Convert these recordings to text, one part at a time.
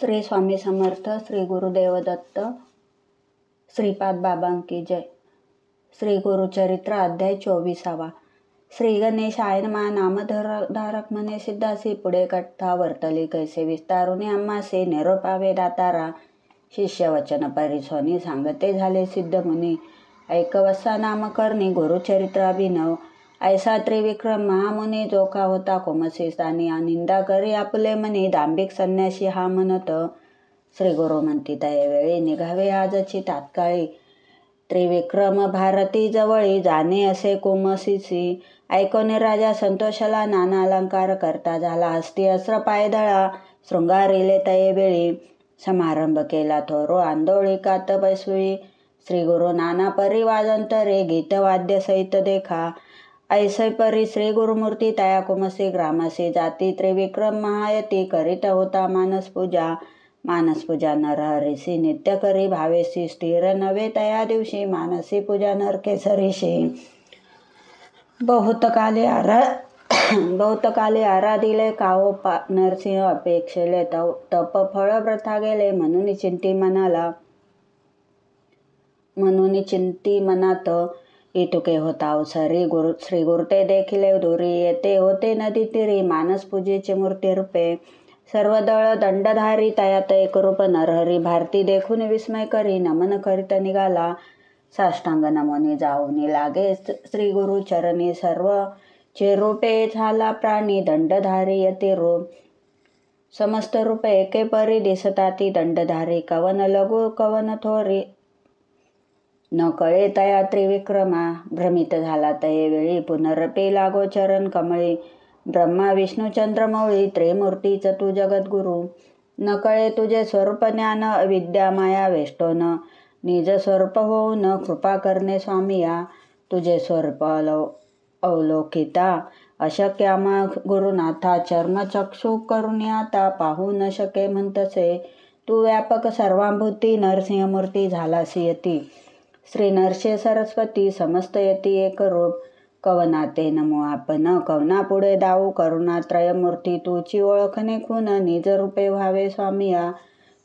श्री स्वामी समर्थ, श्री गुरुदेव दत्त, श्रीपाद बाबांकी जय. श्री गुरुचरित्र अध्याय 24. श्री गणेशाय नमः. नामधारक म्हणे सिद्धासी पुढे कथा वर्तली कैसे विस्तारुनी आम्हासे निरोपावे दातारा. शिष्य वचन परिसोनी सांगते झाले सिद्ध मुनी. ऐकवसा नाम करणी गुरुचरित्र अभिनव. ऐसा त्रिविक्रम महामुनी जोखा होता कोमसी स्थानी. निंदा करी आपले मनी दांभिक संन्यासी हा म्हणत. श्री गुरु म्हणती त्यावेळी निघावे आजची तात्काळी. त्रिविक्रम भारती जवळी जाणे असे कोमसीसी. ऐकोने राजा संतोषला नाना अलंकार करता झाला. हस्ती अस्त्र पायदळा शृंगारिले तयेवेळी. समारंभ केला थोरो आंदोळी कात बैसवी. श्री गुरु नाना परी वाजंतरे गीतवाद्य सहित देखा. ऐसे परी श्री गुरुमूर्ती तया कुमसी ग्रामसी जाती. त्रिविक्रम महायती करीत होता मानस पूजा. मानस पूजा नरहरीसी नित्य करी भावेसी. स्थिर नव्हे तया दिवशी मानसी पूजा नरकेसरीशी. बहुत काले आराधिले काहो नरसिंह अपेक्षेले. तप फळ व्रथा गेले म्हणून चिंती मनात. इटुके होता अवसरी श्री गुरुते देखिले दुरी. येते होते नदी तीरी मानस पूजेचे मूर्ती रूपे. सर्व दळ दंडधारी तयात एक रूप नरहरी. भारती देखून विस्मय करी नमन करीत निघाला. साष्टांग नमोनी जाऊनी लागे श्री गुरु चरणी. सर्व चिरूपे झाला प्राणी दंडधारी यती रूप. समस्त रूपे एके परी दिसताती दंडधारी. कवन लघु कवन थोरी न कळे तया त्रिविक्रमा. भ्रमित झाला तयेवेळी पुनरपी लागो चरण कमळी. ब्रह्मा विष्णू चंद्रमौळी त्रिमूर्तीच तू जगद्गुरु. न कळे तुझे स्वरूप ज्ञान अविद्या माया वेष्टोन. निज स्वरूप होऊन कृपा करणे स्वामिया. तुझे स्वरूप अवलोकिता अशक्य आम्हा गुरुनाथा. चर्मचक्षु करुणी आता पाहू न शके म्हणतसे. तू व्यापक सर्वांभूती नरसिंहमूर्ती झालासी यती. श्री नरसिंह सरस्वती समस्त यती एक रूप. कवनाते नमो आपण कवना पुढे दाऊ करुणा त्रयमूर्ती. तुची ओळखणे खून निज रूपे व्हावे स्वामिया.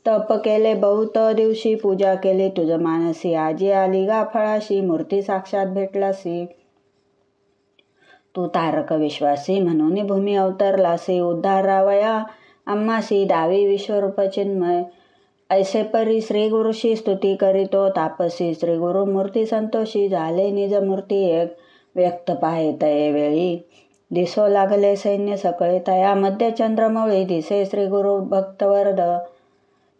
तप केले बहुत दिवशी पूजा केली तुझ मानसी. आजी आली गा फळाशी मूर्ती साक्षात भेटलासी. तू तारक विश्वासी म्हणून भूमी अवतरलासी. उद्धारावया आम्हासी दावी विश्वरूप चिन्मय. ऐसे परी श्री गुरुशी स्तुती करीतो तापसी. श्री गुरु मूर्ती संतोषी झाले निज मूर्ती एक. व्यक्त पाहे तयेवेळी दिसो लागले सैन्य सकळे. तयामध्ये चंद्रमौळी दिसे श्री गुरु भक्तवर्द.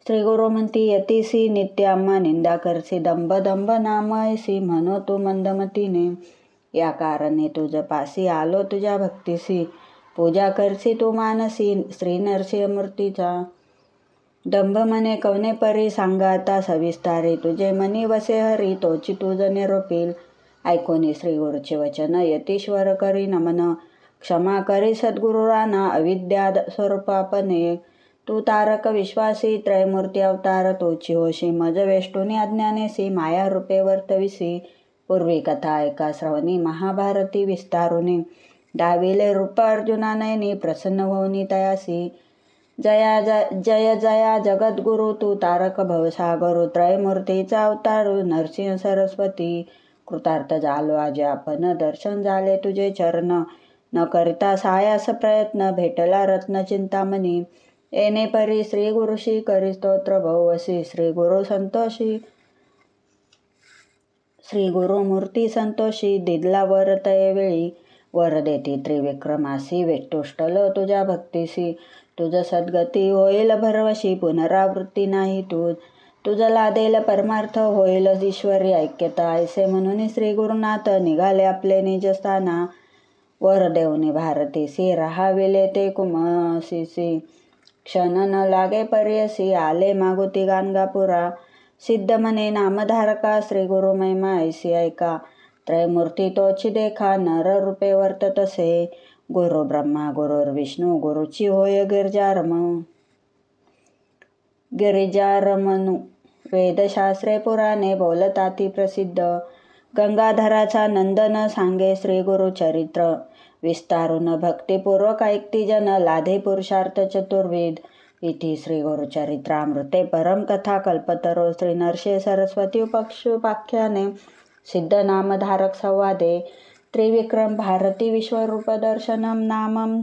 श्री गुरु म्हणती यतीसी नित्य आम्हा निंदा करसी. दंभ दंभ नाम ऐसी म्हणो तू मंदमतीने. या कारणे तुझ पासी आलो तुझ्या भक्तीसी. पूजा करसी तू मानसी श्री नरसिंहमूर्तीचा. दंभ म्हणे कवने परी सांगा आता सविस्तारी. तुझे मनी वसे हरी तोची तुझ निरोपील. ऐकोनी श्री गुरुचे वचन यतीश्वर करी नमन. क्षमा करी सद्गुरु राना अविद्या स्वरूप आपणे. तू तारक विश्वासी त्रयमूर्ती अवतार तोची होशी. मज वेष्टुनी अज्ञानेसी माया रूपे वर्तविसी. पूर्वी कथा ऐका श्रवणी महाभारती विस्तारुनी. दाविले रूप अर्जुनानयनी प्रसन्न होऊनी तयासी. जय जया जगद्गुरु तू तारक भवसागरु. त्रयमूर्तीचा अवतारू नरसिंह सरस्वती. कृतार्थ झालो आज आपण दर्शन झाले तुझे चरण. न करिता सायास प्रयत्न भेटला रत्न चिंतामणी. येणे परी श्री गुरुशी करी स्तोत्र बहुवसी. श्री गुरु मूर्ती संतोषी दिदला वर तयेवेळी. वर देती त्रिविक्रमासी वेष्टुष्टलो तुझ्या भक्तीसी. तुझ सद्गती होईल भरवशी पुनरावृत्ती नाही तुझ लादेल परमार्थ होईल ईश्वरी ऐक्यता. ऐसे म्हणून श्री गुरुनाथ निघाले आपले निजस्थाना. वर देऊनी भारतीसी राहाविले ते कुमसीसी. क्षण न लागे पर्यसी आले मागुती गाणगापुरा. सिद्ध म्हणे नामधारका श्री गुरु महिमा ऐसी ऐका. त्रयमूर्ती तोची देखा नर रूपे वर्ततसे. गुरु ब्रह्मा गुरुर्विष्णू गुरुची होय गिरिजारमनु. वेदशास्त्रे पुराणे बोलताती प्रसिद्ध. गंगाधराचा नंदन सांगे श्री गुरु चरित्र. विस्तारून भक्तिपूर्वक ऐकती जन लाधे पुरुषार्थ चतुर्विध. इति श्री गुरुचरित्रामृते परमकथा कल्पतरो श्री नरसिंह सरस्वती उपाख्याने सिद्धनामधारक संवादे त्रिविक्रम भारती विश्वरूप दर्शनम नामम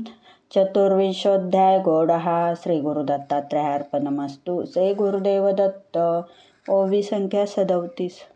चतुर्विंशोऽध्याय गौडः श्री गुरुदत्तात्रेयार्पणमस्तु. जय गुरुदेव दत्त. ओवी संख्या 37.